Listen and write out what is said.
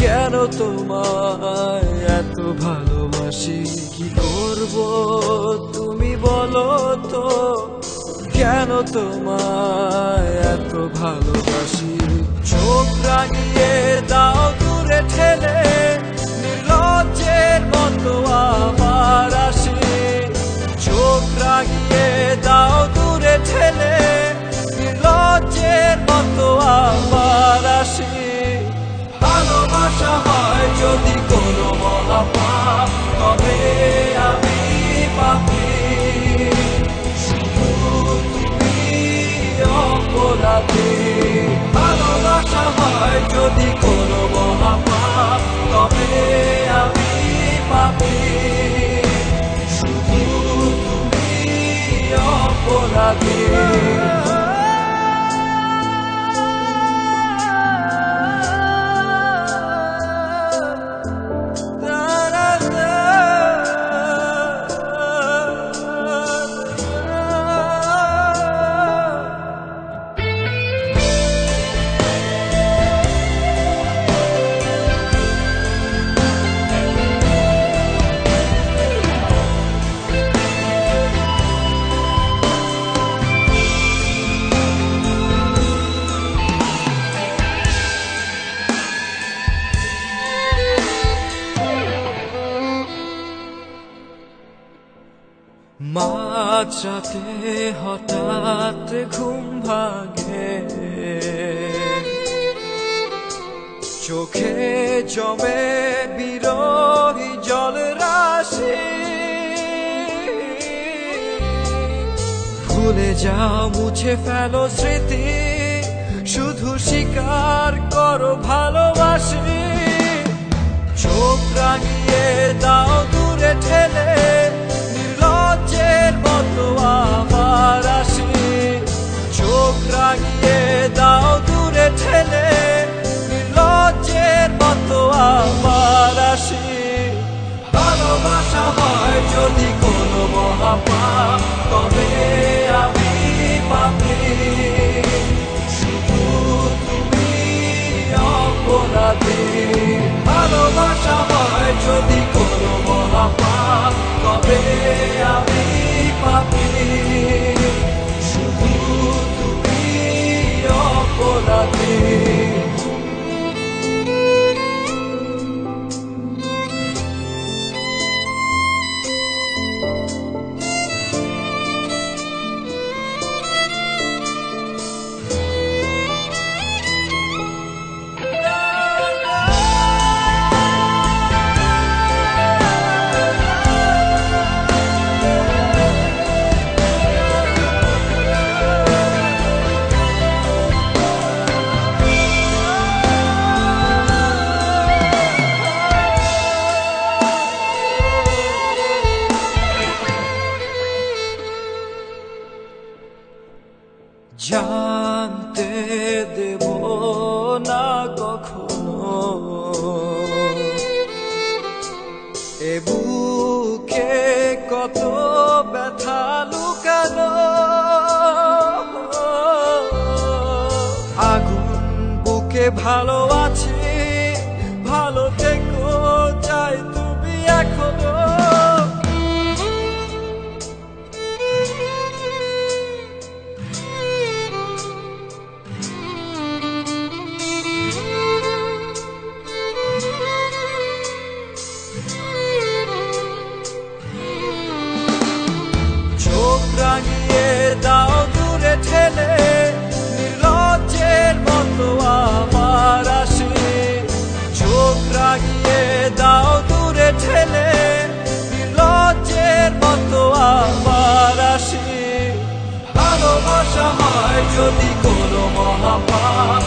কেন তোমায় এত ভালোবাসি, কি করব তুমি বলো তো, কেন তোমায় এত ভালোবাসি। চোখ রাঙিয়ে দাও দূরে ঠেলে, নির্লজ্জের মতো আমার আসি। চোখ রাঙিয়ে দাও দূরে ঠেলে, নির্লজ্জের মতো আমার আসি। ভালোবাসা হয় যদি কোনো মহাপাপ, তবে আমি পাপী। শুধু তুমি অপরাধী। ভালোবাসা হয় যদি কোনো মহাপাপ, তবে আমি পাপী। শুধু তুমি অপরাধী। মাঝরাতে হঠাৎ ঘুম ভাঙে, চোখে জমে বিরহী জল রাশি। ভুলে যাও মুছে ফেলো স্মৃতি, শুধু স্বীকার করো ভালোবাসি। চোখ রাঙিয়ে দাও দূরে ঠেলে, নির্লজ্জের মতো আমার আসি। চোখ রাঙিয়ে দাও দূরে ঠেলে, নির্লজ্জের মতো আমার আসি। ভালোবাসা হয় যদি কোনো মহাপাপ, তবে আমি পাপী। শুধু তুমি অপরাধী। ভালোবাসা হয় যদি কোনো মহাপাপ, তবে আমি পাপী। শুধু তুমি অপরাধী। জানতে দেব না কখনো এ বুকে কত ব্যথা লুকানো। আগুন বুকে ভালো আছি, ভালো থেকো চাই তুমি এখনো। চোখ রাঙিয়ে দাও দূরে ঠেলে, নির্লজ্জের মতো আমার আসি। চোখ রাঙিয়ে দাও দূরে ঠেলে, নির্লজ্জের মতো আমার আসি। ভালোবাসা হয় যদি কোনো মহাপাপ,